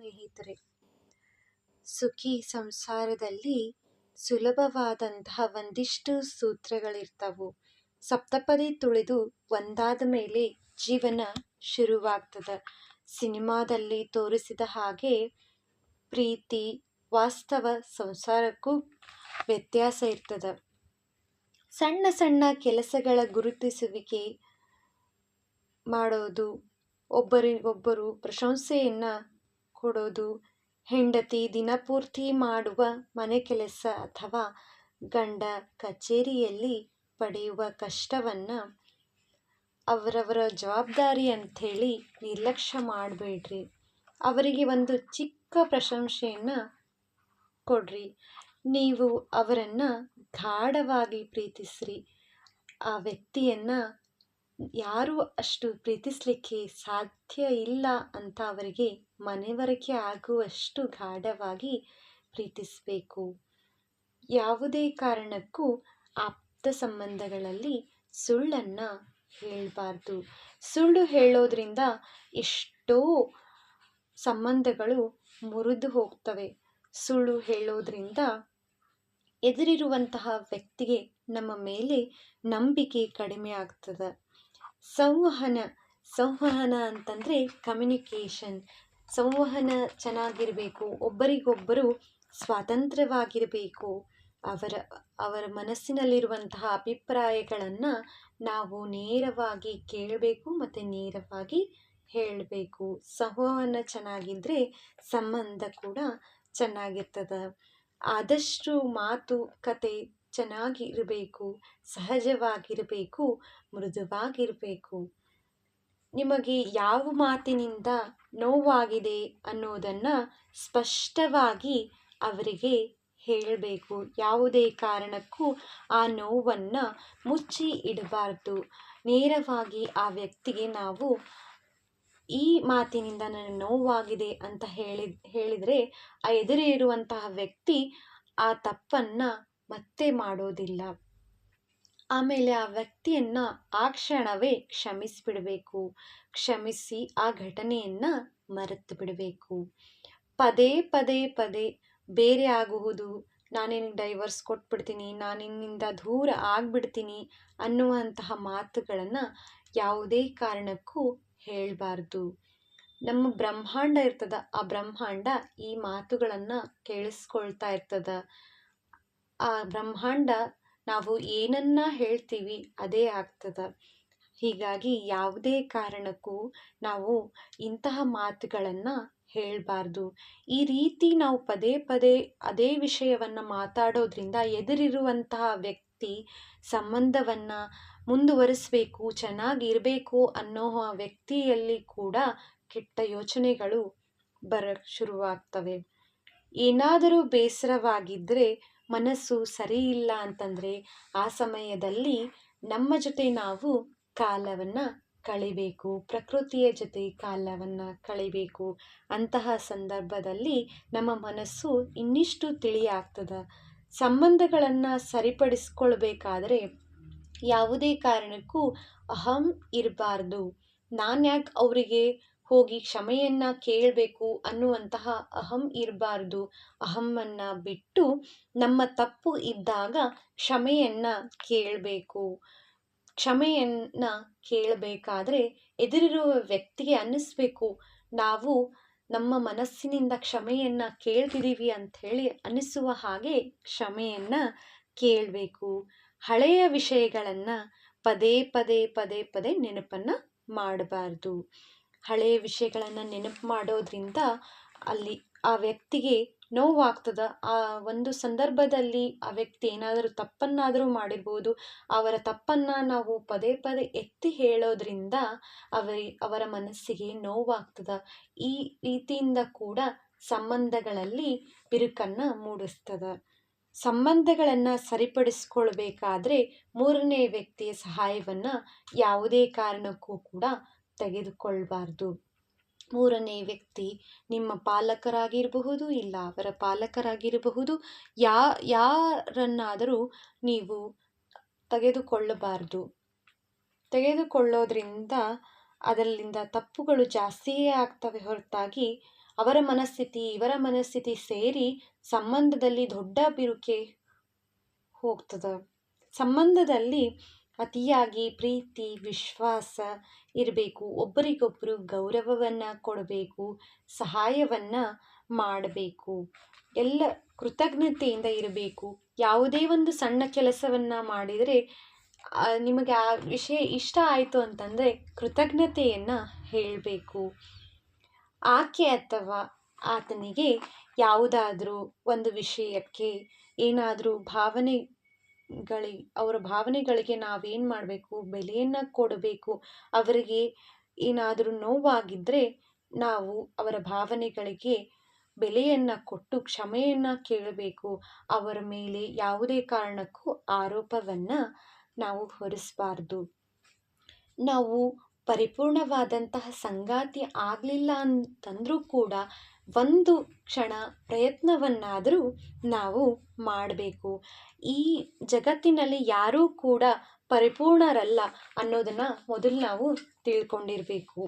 ಸ್ನೇಹಿತರೆ, ಸುಖಿ ಸಂಸಾರದಲ್ಲಿ ಸುಲಭವಾದಂತಹ ಒಂದಿಷ್ಟು ಸೂತ್ರಗಳಿರ್ತವು. ಸಪ್ತಪದಿ ತುಳಿದು ಒಂದಾದ ಮೇಲೆ ಜೀವನ ಶುರುವಾಗ್ತದೆ. ಸಿನಿಮಾದಲ್ಲಿ ತೋರಿಸಿದ ಹಾಗೆ ಪ್ರೀತಿ ವಾಸ್ತವ ಸಂಸಾರಕ್ಕೂ ವ್ಯತ್ಯಾಸ ಇರ್ತದೆ. ಸಣ್ಣ ಸಣ್ಣ ಕೆಲಸಗಳ ಗುರುತಿಸುವಿಕೆ ಮಾಡೋದು, ಒಬ್ಬರಿಗೊಬ್ಬರು ಪ್ರಶಂಸೆಯನ್ನು ಕೊಡೋದು, ಹೆಂಡತಿ ದಿನಪೂರ್ತಿ ಮಾಡುವ ಮನೆ ಕೆಲಸ ಅಥವಾ ಗಂಡ ಕಚೇರಿಯಲ್ಲಿ ಪಡೆಯುವ ಕಷ್ಟವನ್ನು ಅವರವರ ಜವಾಬ್ದಾರಿ ಅಂಥೇಳಿ ನಿರ್ಲಕ್ಷ್ಯ ಮಾಡಬೇಡ್ರಿ. ಅವರಿಗೆ ಒಂದು ಚಿಕ್ಕ ಪ್ರಶಂಸೆಯನ್ನು ಕೊಡ್ರಿ. ನೀವು ಅವರನ್ನು ಗಾಢವಾಗಿ ಪ್ರೀತಿಸ್ರಿ. ಆ ವ್ಯಕ್ತಿಯನ್ನು ಯಾರೂ ಅಷ್ಟು ಪ್ರೀತಿಸಲಿಕ್ಕೆ ಸಾಧ್ಯ ಇಲ್ಲ ಅಂತ ಅವರಿಗೆ ಮನವರಿಕೆ ಆಗುವಷ್ಟು ಗಾಢವಾಗಿ ಪ್ರೀತಿಸಬೇಕು. ಯಾವುದೇ ಕಾರಣಕ್ಕೂ ಆಪ್ತ ಸಂಬಂಧಗಳಲ್ಲಿ ಸುಳ್ಳನ್ನು ಹೇಳಬಾರ್ದು. ಸುಳ್ಳು ಹೇಳೋದ್ರಿಂದ ಎಷ್ಟೋ ಸಂಬಂಧಗಳು ಮುರಿದು ಹೋಗ್ತವೆ. ಸುಳ್ಳು ಹೇಳೋದ್ರಿಂದ ಎದುರಿರುವಂತಹ ವ್ಯಕ್ತಿಗೆ ನಮ್ಮ ಮೇಲೆ ನಂಬಿಕೆ ಕಡಿಮೆ ಆಗ್ತದೆ. ಸಂವಹನ ಅಂತಂದರೆ ಕಮ್ಯುನಿಕೇಷನ್. ಸಂವಹನ ಚೆನ್ನಾಗಿರಬೇಕು. ಒಬ್ಬರಿಗೊಬ್ಬರು ಸ್ವಾತಂತ್ರ್ಯವಾಗಿರಬೇಕು. ಅವರ ಮನಸ್ಸಿನಲ್ಲಿರುವಂತಹ ಅಭಿಪ್ರಾಯಗಳನ್ನು ನಾವು ನೇರವಾಗಿ ಕೇಳಬೇಕು ಮತ್ತು ನೇರವಾಗಿ ಹೇಳಬೇಕು. ಸಂವಹನ ಚೆನ್ನಾಗಿದ್ದರೆ ಸಂಬಂಧ ಕೂಡ ಚೆನ್ನಾಗಿರ್ತದೆ. ಆದಷ್ಟು ಮಾತುಕತೆ ಚೆನ್ನಾಗಿರಬೇಕು, ಸಹಜವಾಗಿರಬೇಕು, ಮೃದುವಾಗಿರಬೇಕು. ನಿಮಗೆ ಯಾವ ಮಾತಿನಿಂದ ನೋವಾಗಿದೆ ಅನ್ನೋದನ್ನು ಸ್ಪಷ್ಟವಾಗಿ ಅವರಿಗೆ ಹೇಳಬೇಕು. ಯಾವುದೇ ಕಾರಣಕ್ಕೂ ಆ ನೋವನ್ನು ಮುಚ್ಚಿ ಇಡಬಾರ್ದು. ನೇರವಾಗಿ ಆ ವ್ಯಕ್ತಿಗೆ ನಾವು ಈ ಮಾತಿನಿಂದ ನನಗೆ ನೋವಾಗಿದೆ ಅಂತ ಹೇಳಿದರೆ ಆ ಎದುರೇ ಇರುವಂತಹ ವ್ಯಕ್ತಿ ಆ ತಪ್ಪನ್ನು ಮತ್ತೆ ಮಾಡೋದಿಲ್ಲ. ಆಮೇಲೆ ಆ ವ್ಯಕ್ತಿಯನ್ನು ಆ ಕ್ಷಣವೇ ಕ್ಷಮಿಸಿಬಿಡಬೇಕು. ಕ್ಷಮಿಸಿ ಆ ಘಟನೆಯನ್ನು ಮರೆತು ಬಿಡಬೇಕು. ಪದೇ ಪದೇ ಪದೇ ಬೇರೆ ಆಗುವುದು, ನಾನಿನಿಗೆ ಡೈವರ್ಸ್ ಕೊಟ್ಬಿಡ್ತೀನಿ, ನಾನಿನ್ನಿಂದ ದೂರ ಆಗಿಬಿಡ್ತೀನಿ ಅನ್ನುವಂತಹ ಮಾತುಗಳನ್ನು ಯಾವುದೇ ಕಾರಣಕ್ಕೂ ಹೇಳಬಾರ್ದು. ನಮ್ಮ ಬ್ರಹ್ಮಾಂಡ ಇರ್ತದ, ಆ ಬ್ರಹ್ಮಾಂಡ ಈ ಮಾತುಗಳನ್ನು ಕೇಳಿಸ್ಕೊಳ್ತಾ ಇರ್ತದ. ಆ ಬ್ರಹ್ಮಾಂಡ ನಾವು ಏನನ್ನ ಹೇಳ್ತೀವಿ ಅದೇ ಆಗ್ತದೆ. ಹೀಗಾಗಿ ಯಾವುದೇ ಕಾರಣಕ್ಕೂ ನಾವು ಇಂತಹ ಮಾತುಗಳನ್ನು ಹೇಳಬಾರ್ದು. ಈ ರೀತಿ ನಾವು ಪದೇ ಪದೇ ಅದೇ ವಿಷಯವನ್ನು ಮಾತಾಡೋದ್ರಿಂದ ಎದುರಿರುವಂತಹ ವ್ಯಕ್ತಿ ಸಂಬಂಧವನ್ನು ಮುಂದುವರಿಸಬೇಕು, ಚೆನ್ನಾಗಿರಬೇಕು ಅನ್ನೋ ವ್ಯಕ್ತಿಯಲ್ಲಿ ಕೂಡ ಕೆಟ್ಟ ಯೋಚನೆಗಳು ಬರೋಕ್ಕೆ ಶುರುವಾಗ್ತವೆ. ಏನಾದರೂ ಬೇಸರವಾಗಿದ್ದರೆ, ಮನಸ್ಸು ಸರಿ ಇಲ್ಲ ಅಂತಂದರೆ ಆ ಸಮಯದಲ್ಲಿ ನಮ್ಮ ಜೊತೆ ನಾವು ಕಾಲವನ್ನು ಕಳಿಬೇಕು, ಪ್ರಕೃತಿಯ ಜೊತೆ ಕಾಲವನ್ನು ಕಳಿಬೇಕು. ಅಂತಹ ಸಂದರ್ಭದಲ್ಲಿ ನಮ್ಮ ಮನಸ್ಸು ಇನ್ನಿಷ್ಟು ತಿಳಿಯಾಗ್ತದೆ. ಸಂಬಂಧಗಳನ್ನು ಸರಿಪಡಿಸ್ಕೊಳ್ಬೇಕಾದ್ರೆ ಯಾವುದೇ ಕಾರಣಕ್ಕೂ ಅಹಂ ಇರಬಾರ್ದು. ನಾನು ಯಾಕೆ ಅವರಿಗೆ ಹೋಗಿ ಕ್ಷಮೆಯನ್ನು ಕೇಳಬೇಕು ಅನ್ನುವಂತಹ ಅಹಂ ಇರಬಾರ್ದು. ಅಹಮ್ಮನ್ನು ಬಿಟ್ಟು ನಮ್ಮ ತಪ್ಪು ಇದ್ದಾಗ ಕ್ಷಮೆಯನ್ನು ಕೇಳಬೇಕು. ಕ್ಷಮೆಯನ್ನು ಕೇಳಬೇಕಾದ್ರೆ ಎದುರಿರುವ ವ್ಯಕ್ತಿಗೆ ಅನ್ನಿಸ್ಬೇಕು, ನಾವು ನಮ್ಮ ಮನಸ್ಸಿನಿಂದ ಕ್ಷಮೆಯನ್ನು ಕೇಳ್ತಿದ್ದೀವಿ ಅಂಥೇಳಿ ಅನ್ನಿಸುವ ಹಾಗೆ ಕ್ಷಮೆಯನ್ನು ಕೇಳಬೇಕು. ಹಳೆಯ ವಿಷಯಗಳನ್ನು ಪದೇ ಪದೇ ಪದೇ ಪದೇ ನೆನಪನ್ನು ಮಾಡಬಾರ್ದು. ಹಳೆಯ ವಿಷಯಗಳನ್ನು ನೆನಪು ಮಾಡೋದ್ರಿಂದ ಅಲ್ಲಿ ಆ ವ್ಯಕ್ತಿಗೆ ನೋವಾಗ್ತದೆ. ಆ ಒಂದು ಸಂದರ್ಭದಲ್ಲಿ ಆ ವ್ಯಕ್ತಿ ಏನಾದರೂ ತಪ್ಪನ್ನಾದರೂ ಮಾಡಿರ್ಬೋದು. ಅವರ ತಪ್ಪನ್ನು ನಾವು ಪದೇ ಪದೇ ಎತ್ತಿ ಹೇಳೋದ್ರಿಂದ ಅವರ ಮನಸ್ಸಿಗೆ ನೋವಾಗ್ತದೆ. ಈ ರೀತಿಯಿಂದ ಕೂಡ ಸಂಬಂಧಗಳಲ್ಲಿ ಬಿರುಕನ್ನು ಮೂಡಿಸ್ತದೆ. ಸಂಬಂಧಗಳನ್ನು ಸರಿಪಡಿಸ್ಕೊಳ್ಬೇಕಾದ್ರೆ ಮೂರನೇ ವ್ಯಕ್ತಿಯ ಸಹಾಯವನ್ನು ಯಾವುದೇ ಕಾರಣಕ್ಕೂ ಕೂಡ ತೆಗೆದುಕೊಳ್ಬಾರ್ದು. ಮೂರನೇ ವ್ಯಕ್ತಿ ನಿಮ್ಮ ಪಾಲಕರಾಗಿರಬಹುದು, ಇಲ್ಲ ಅವರ ಪಾಲಕರಾಗಿರಬಹುದು, ಯಾರನ್ನಾದರೂ ನೀವು ತೆಗೆದುಕೊಳ್ಳಬಾರ್ದು. ತೆಗೆದುಕೊಳ್ಳೋದ್ರಿಂದ ಅದರಿಂದ ತಪ್ಪುಗಳು ಜಾಸ್ತಿಯೇ ಆಗ್ತವೆ ಹೊರತಾಗಿ ಅವರ ಮನಸ್ಥಿತಿ ಇವರ ಮನಸ್ಥಿತಿ ಸೇರಿ ಸಂಬಂಧದಲ್ಲಿ ದೊಡ್ಡ ಬಿರುಕೆ ಹೋಗ್ತದೆ. ಸಂಬಂಧದಲ್ಲಿ ಅತಿಯಾಗಿ ಪ್ರೀತಿ ವಿಶ್ವಾಸ ಇರಬೇಕು, ಒಬ್ಬರಿಗೊಬ್ಬರು ಗೌರವವನ್ನು ಕೊಡಬೇಕು, ಸಹಾಯವನ್ನು ಮಾಡಬೇಕು, ಎಲ್ಲ ಕೃತಜ್ಞತೆಯಿಂದ ಇರಬೇಕು. ಯಾವುದೇ ಒಂದು ಸಣ್ಣ ಕೆಲಸವನ್ನು ಮಾಡಿದರೆ ನಿಮಗೆ ಆ ವಿಷಯ ಇಷ್ಟ ಆಯಿತು ಅಂತಂದರೆ ಕೃತಜ್ಞತೆಯನ್ನು ಹೇಳಬೇಕು. ಆಕೆ ಅಥವಾ ಆತನಿಗೆ ಯಾವುದಾದ್ರೂ ಒಂದು ವಿಷಯಕ್ಕೆ ಏನಾದರೂ ಅವರ ಭಾವನೆಗಳಿಗೆ ನಾವೇನು ಮಾಡಬೇಕು, ಬೆಲೆಯನ್ನು ಕೊಡಬೇಕು. ಅವರಿಗೆ ಏನಾದರೂ ನೋವಾಗಿದ್ದರೆ ನಾವು ಅವರ ಭಾವನೆಗಳಿಗೆ ಬೆಲೆಯನ್ನು ಕೊಟ್ಟು ಕ್ಷಮೆಯನ್ನು ಕೇಳಬೇಕು. ಅವರ ಮೇಲೆ ಯಾವುದೇ ಕಾರಣಕ್ಕೂ ಆರೋಪವನ್ನು ನಾವು ಹೊರಿಸಬಾರ್ದು. ನಾವು ಪರಿಪೂರ್ಣವಾದಂತಹ ಸಂಗಾತಿ ಆಗಲಿಲ್ಲ ಅಂತಂದರೂ ಕೂಡ ಒಂದು ಕ್ಷಣ ಪ್ರಯತ್ನವನ್ನಾದರೂ ನಾವು ಮಾಡಬೇಕು. ಈ ಜಗತ್ತಿನಲ್ಲಿ ಯಾರೂ ಕೂಡ ಪರಿಪೂರ್ಣರಲ್ಲ ಅನ್ನೋದನ್ನು ಮೊದಲು ನಾವು ತಿಳ್ಕೊಂಡಿರಬೇಕು.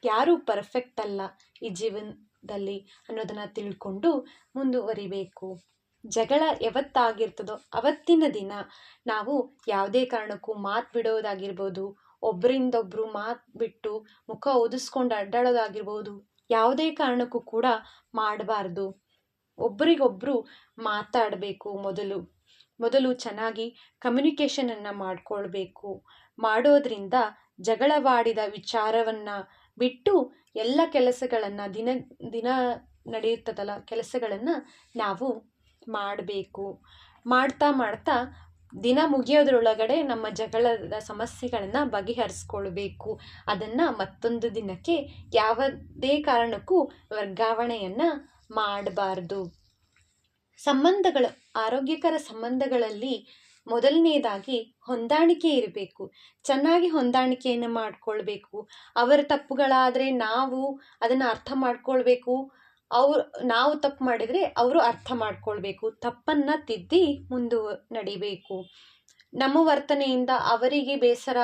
ಯಾರೂ ಪರ್ಫೆಕ್ಟ್ ಅಲ್ಲ ಈ ಜೀವನದಲ್ಲಿ ಅನ್ನೋದನ್ನು ತಿಳ್ಕೊಂಡು ಮುಂದುವರಿಬೇಕು. ಜಗಳ ಯಾವತ್ತಾಗಿರ್ತದೋ ಅವತ್ತಿನ ದಿನ ನಾವು ಯಾವುದೇ ಕಾರಣಕ್ಕೂ ಮಾತು ಬಿಡೋದಾಗಿರ್ಬೋದು, ಒಬ್ಬರಿಂದೊಬ್ಬರು ಮಾತು ಬಿಟ್ಟು ಮುಖ ಒದಿಸ್ಕೊಂಡು ಅಡ್ಡಾಡೋದಾಗಿರ್ಬೋದು, ಯಾವುದೇ ಕಾರಣಕ್ಕೂ ಕೂಡ ಮಾಡಬಾರ್ದು. ಒಬ್ಬರಿಗೊಬ್ಬರು ಮಾತಾಡಬೇಕು. ಮೊದಲು ಚೆನ್ನಾಗಿ ಕಮ್ಯುನಿಕೇಷನನ್ನು ಮಾಡಿಕೊಳ್ಬೇಕು. ಮಾಡೋದ್ರಿಂದ ಜಗಳವಾಡಿದ ವಿಚಾರವನ್ನು ಬಿಟ್ಟು ಎಲ್ಲ ಕೆಲಸಗಳನ್ನು ದಿನ ನಡೆಯುತ್ತದಲ್ಲ ಕೆಲಸಗಳನ್ನು ನಾವು ಮಾಡಬೇಕು. ಮಾಡ್ತಾ ದಿನ ಮುಗಿಯೋದ್ರೊಳಗಡೆ ನಮ್ಮ ಜಗಳದ ಸಮಸ್ಯೆಗಳನ್ನು ಬಗೆಹರಿಸ್ಕೊಳ್ಬೇಕು. ಅದನ್ನು ಮತ್ತೊಂದು ದಿನಕ್ಕೆ ಯಾವುದೇ ಕಾರಣಕ್ಕೂ ವರ್ಗಾವಣೆಯನ್ನು ಮಾಡಬಾರ್ದು. ಸಂಬಂಧಗಳು, ಆರೋಗ್ಯಕರ ಸಂಬಂಧಗಳಲ್ಲಿ ಮೊದಲನೇದಾಗಿ ಹೊಂದಾಣಿಕೆ ಇರಬೇಕು. ಚೆನ್ನಾಗಿ ಹೊಂದಾಣಿಕೆಯನ್ನು ಮಾಡಿಕೊಳ್ಬೇಕು. ಅವರ ತಪ್ಪುಗಳಾದರೆ ನಾವು ಅದನ್ನು ಅರ್ಥ ಮಾಡ್ಕೊಳ್ಬೇಕು. ನಾವು ತಪ್ಪು ಮಾಡಿದರೆ ಅವರು ಅರ್ಥ ಮಾಡ್ಕೊಳ್ಬೇಕು. ತಪ್ಪನ್ನು ತಿದ್ದಿ ನಡಿಬೇಕು. ನಮ್ಮ ವರ್ತನೆಯಿಂದ ಅವರಿಗೆ ಬೇಸರ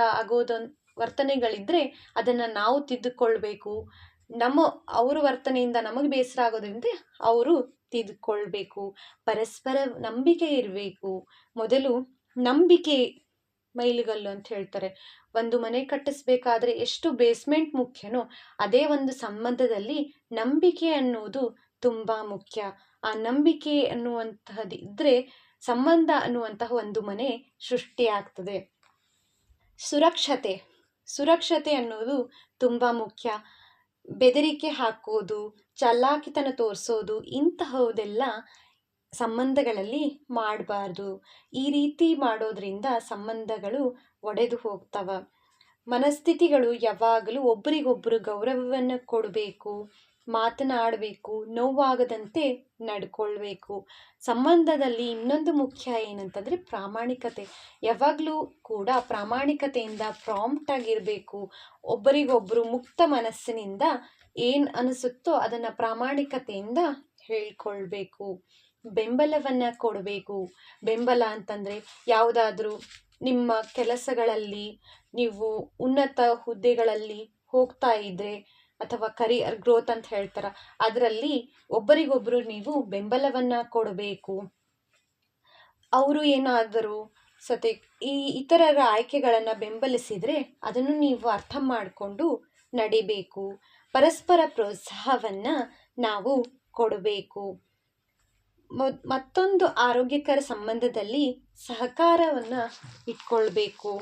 ವರ್ತನೆಗಳಿದ್ದರೆ ಅದನ್ನು ನಾವು ತಿದ್ದುಕೊಳ್ಬೇಕು. ಅವ್ರ ವರ್ತನೆಯಿಂದ ನಮಗೆ ಬೇಸರ ಆಗೋದ್ರಿಂದ ಅವರು ತಿದ್ದುಕೊಳ್ಬೇಕು. ಪರಸ್ಪರ ನಂಬಿಕೆ ಇರಬೇಕು. ಮೊದಲು ನಂಬಿಕೆ ಮೈಲಿಗಲ್ಲು ಅಂತ ಹೇಳ್ತಾರೆ. ಒಂದು ಮನೆ ಕಟ್ಟಿಸ್ಬೇಕಾದ್ರೆ ಎಷ್ಟು ಬೇಸ್ಮೆಂಟ್ ಮುಖ್ಯನೋ ಅದೇ ಒಂದು ಸಂಬಂಧದಲ್ಲಿ ನಂಬಿಕೆ ಅನ್ನುವುದು ತುಂಬ ಮುಖ್ಯ. ಆ ನಂಬಿಕೆ ಅನ್ನುವಂತಹದ್ದು ಇದ್ದರೆ ಸಂಬಂಧ ಅನ್ನುವಂತಹ ಒಂದು ಮನೆ ಸೃಷ್ಟಿಯಾಗ್ತದೆ. ಸುರಕ್ಷತೆ ಅನ್ನೋದು ತುಂಬ ಮುಖ್ಯ. ಬೆದರಿಕೆ ಹಾಕೋದು, ಚಲ್ಲಾಕಿತನ ತೋರಿಸೋದು ಇಂತಹದೆಲ್ಲ ಸಂಬಂಧಗಳಲ್ಲಿ ಮಾಡಬಾರ್ದು. ಈ ರೀತಿ ಮಾಡೋದ್ರಿಂದ ಸಂಬಂಧಗಳು ಒಡೆದು ಹೋಗ್ತವೆ. ಮನಸ್ಥಿತಿಗಳು ಯಾವಾಗಲೂ ಒಬ್ಬರಿಗೊಬ್ಬರು ಗೌರವವನ್ನು ಕೊಡಬೇಕು, ಮಾತನಾಡಬೇಕು, ನೋವಾಗದಂತೆ ನಡ್ಕೊಳ್ಬೇಕು. ಸಂಬಂಧದಲ್ಲಿ ಇನ್ನೊಂದು ಮುಖ್ಯ ಏನಂತಂದರೆ ಪ್ರಾಮಾಣಿಕತೆ. ಯಾವಾಗಲೂ ಕೂಡ ಪ್ರಾಮಾಣಿಕತೆಯಿಂದ ಪ್ರಾಂಪ್ಟ್ ಆಗಿರಬೇಕು. ಒಬ್ಬರಿಗೊಬ್ಬರು ಮುಕ್ತ ಮನಸ್ಸಿನಿಂದ ಏನು ಅನಿಸುತ್ತೋ ಅದನ್ನು ಪ್ರಾಮಾಣಿಕತೆಯಿಂದ ಹೇಳ್ಕೊಳ್ಬೇಕು. ಬೆಂಬಲವನ್ನು ಕೊಡಬೇಕು. ಬೆಂಬಲ ಅಂತಂದರೆ ಯಾವುದಾದ್ರೂ ನಿಮ್ಮ ಕೆಲಸಗಳಲ್ಲಿ ನೀವು ಉನ್ನತ ಹುದ್ದೆಗಳಲ್ಲಿ ಹೋಗ್ತಾ ಇದ್ದರೆ ಅಥವಾ ಕರಿಯರ್ ಗ್ರೋತ್ ಅಂತ ಹೇಳ್ತಾರೆ, ಅದರಲ್ಲಿ ಒಬ್ಬರಿಗೊಬ್ಬರು ನೀವು ಬೆಂಬಲವನ್ನು ಕೊಡಬೇಕು. ಅವರು ಏನಾದರೂ ಈ ಇತರರ ಆಯ್ಕೆಗಳನ್ನು ಬೆಂಬಲಿಸಿದರೆ ಅದನ್ನು ನೀವು ಅರ್ಥ ಮಾಡಿಕೊಂಡು ನಡಿಬೇಕು. ಪರಸ್ಪರ ಪ್ರೋತ್ಸಾಹವನ್ನು ನಾವು ಕೊಡಬೇಕು. ಮತ್ತೊಂದು ಆರೋಗ್ಯಕರ ಸಂಬಂಧದಲ್ಲಿ ಸಹಕಾರವನ್ನು ಇಟ್ಕೊಳ್ಬೇಕು.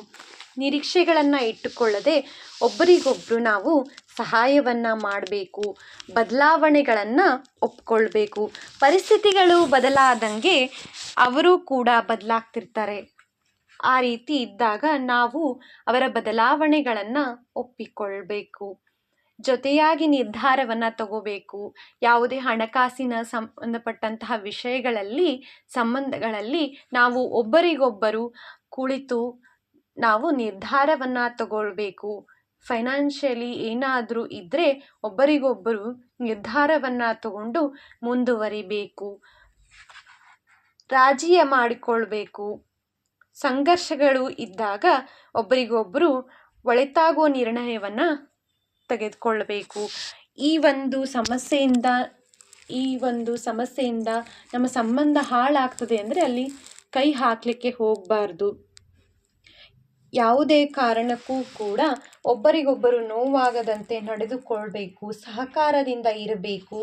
ನಿರೀಕ್ಷೆಗಳನ್ನು ಇಟ್ಟುಕೊಳ್ಳದೆ ಒಬ್ಬರಿಗೊಬ್ಬರು ನಾವು ಸಹಾಯವನ್ನು ಮಾಡಬೇಕು. ಬದಲಾವಣೆಗಳನ್ನು ಒಪ್ಕೊಳ್ಬೇಕು. ಪರಿಸ್ಥಿತಿಗಳು ಬದಲಾದಂಗೆ ಅವರು ಕೂಡ ಬದಲಾಗ್ತಿರ್ತಾರೆ. ಆ ರೀತಿ ಇದ್ದಾಗ ನಾವು ಅವರ ಬದಲಾವಣೆಗಳನ್ನು ಒಪ್ಪಿಕೊಳ್ಬೇಕು. ಜೊತೆಯಾಗಿ ನಿರ್ಧಾರವನ್ನು ತಗೋಬೇಕು. ಯಾವುದೇ ಹಣಕಾಸಿನ ಸಂಬಂಧಪಟ್ಟಂತಹ ಸಂಬಂಧಗಳಲ್ಲಿ ನಾವು ಒಬ್ಬರಿಗೊಬ್ಬರು ಕುಳಿತು ನಾವು ನಿರ್ಧಾರವನ್ನು ತಗೊಳ್ಬೇಕು. ಫೈನಾನ್ಷಿಯಲಿ ಏನಾದರೂ ಇದ್ದರೆ ಒಬ್ಬರಿಗೊಬ್ಬರು ನಿರ್ಧಾರವನ್ನು ತಗೊಂಡು ಮುಂದುವರಿಬೇಕು. ರಾಜಿ ಮಾಡಿಕೊಳ್ಬೇಕು. ಸಂಘರ್ಷಗಳು ಇದ್ದಾಗ ಒಬ್ಬರಿಗೊಬ್ಬರು ಒಳಿತಾಗುವ ನಿರ್ಣಯವನ್ನು ತೆಗೆದುಕೊಳ್ಬೇಕು. ಈ ಒಂದು ಸಮಸ್ಯೆಯಿಂದ ನಮ್ಮ ಸಂಬಂಧ ಹಾಳಾಗ್ತದೆ ಅಂದರೆ ಅಲ್ಲಿ ಕೈ ಹಾಕಲಿಕ್ಕೆ ಹೋಗಬಾರ್ದು. ಯಾವುದೇ ಕಾರಣಕ್ಕೂ ಕೂಡ ಒಬ್ಬರಿಗೊಬ್ಬರು ನೋವಾಗದಂತೆ ನಡೆದುಕೊಳ್ಬೇಕು, ಸಹಕಾರದಿಂದ ಇರಬೇಕು,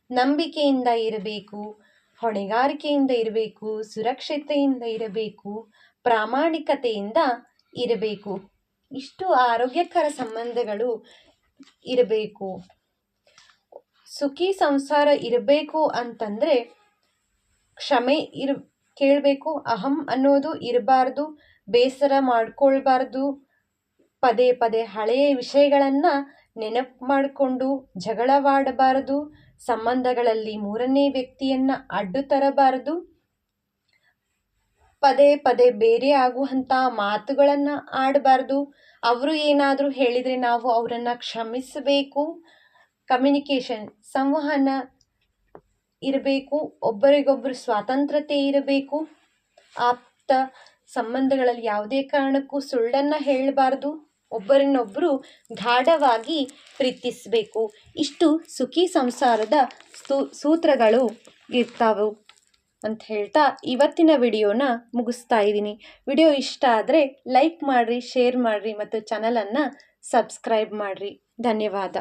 ನಂಬಿಕೆಯಿಂದ ಇರಬೇಕು, ಹೊಣೆಗಾರಿಕೆಯಿಂದ ಇರಬೇಕು, ಸುರಕ್ಷತೆಯಿಂದ ಇರಬೇಕು, ಪ್ರಾಮಾಣಿಕತೆಯಿಂದ ಇರಬೇಕು. ಇಷ್ಟು ಆರೋಗ್ಯಕರ ಸಂಬಂಧಗಳು ಇರಬೇಕು. ಸುಖಿ ಸಂಸಾರ ಇರಬೇಕು ಅಂತಂದರೆ ಕ್ಷಮೆ ಕೇಳಬೇಕು, ಅಹಂ ಅನ್ನೋದು ಇರಬಾರ್ದು, ಬೇಸರ ಮಾಡ್ಕೊಳ್ಬಾರ್ದು, ಪದೇ ಪದೇ ಹಳೆಯ ವಿಷಯಗಳನ್ನು ನೆನಪು ಮಾಡಿಕೊಂಡು ಜಗಳವಾಡಬಾರದು, ಸಂಬಂಧಗಳಲ್ಲಿ ಮೂರನೇ ವ್ಯಕ್ತಿಯನ್ನು ಅಡ್ಡು ತರಬಾರದು, ಪದೇ ಪದೇ ಬೇರೆ ಆಗುವಂಥ ಮಾತುಗಳನ್ನು ಆಡಬಾರ್ದು. ಅವರು ಏನಾದರೂ ಹೇಳಿದರೆ ನಾವು ಅವರನ್ನು ಕ್ಷಮಿಸಬೇಕು. ಕಮ್ಯುನಿಕೇಷನ್, ಸಂವಹನ ಇರಬೇಕು. ಒಬ್ಬರಿಗೊಬ್ಬರು ಸ್ವಾತಂತ್ರ್ಯತೆ ಇರಬೇಕು. ಆಪ್ತ ಸಂಬಂಧಗಳಲ್ಲಿ ಯಾವುದೇ ಕಾರಣಕ್ಕೂ ಸುಳ್ಳನ್ನು ಹೇಳಬಾರ್ದು. ಒಬ್ಬರನ್ನೊಬ್ಬರು ಗಾಢವಾಗಿ ಪ್ರೀತಿಸಬೇಕು. ಇಷ್ಟು ಸುಖಿ ಸಂಸಾರದ ಸೂತ್ರಗಳು ಇರ್ತಾವೆ ಅಂತ ಹೇಳ್ತಾ ಇವತ್ತಿನ ವಿಡಿಯೋನ ಮುಗಿಸ್ತಾ ಇದ್ದೀನಿ. ವಿಡಿಯೋ ಇಷ್ಟ ಆದರೆ ಲೈಕ್ ಮಾಡಿರಿ, ಶೇರ್ ಮಾಡಿರಿ ಮತ್ತು ಚಾನಲನ್ನು ಸಬ್ಸ್ಕ್ರೈಬ್ ಮಾಡಿರಿ. ಧನ್ಯವಾದ.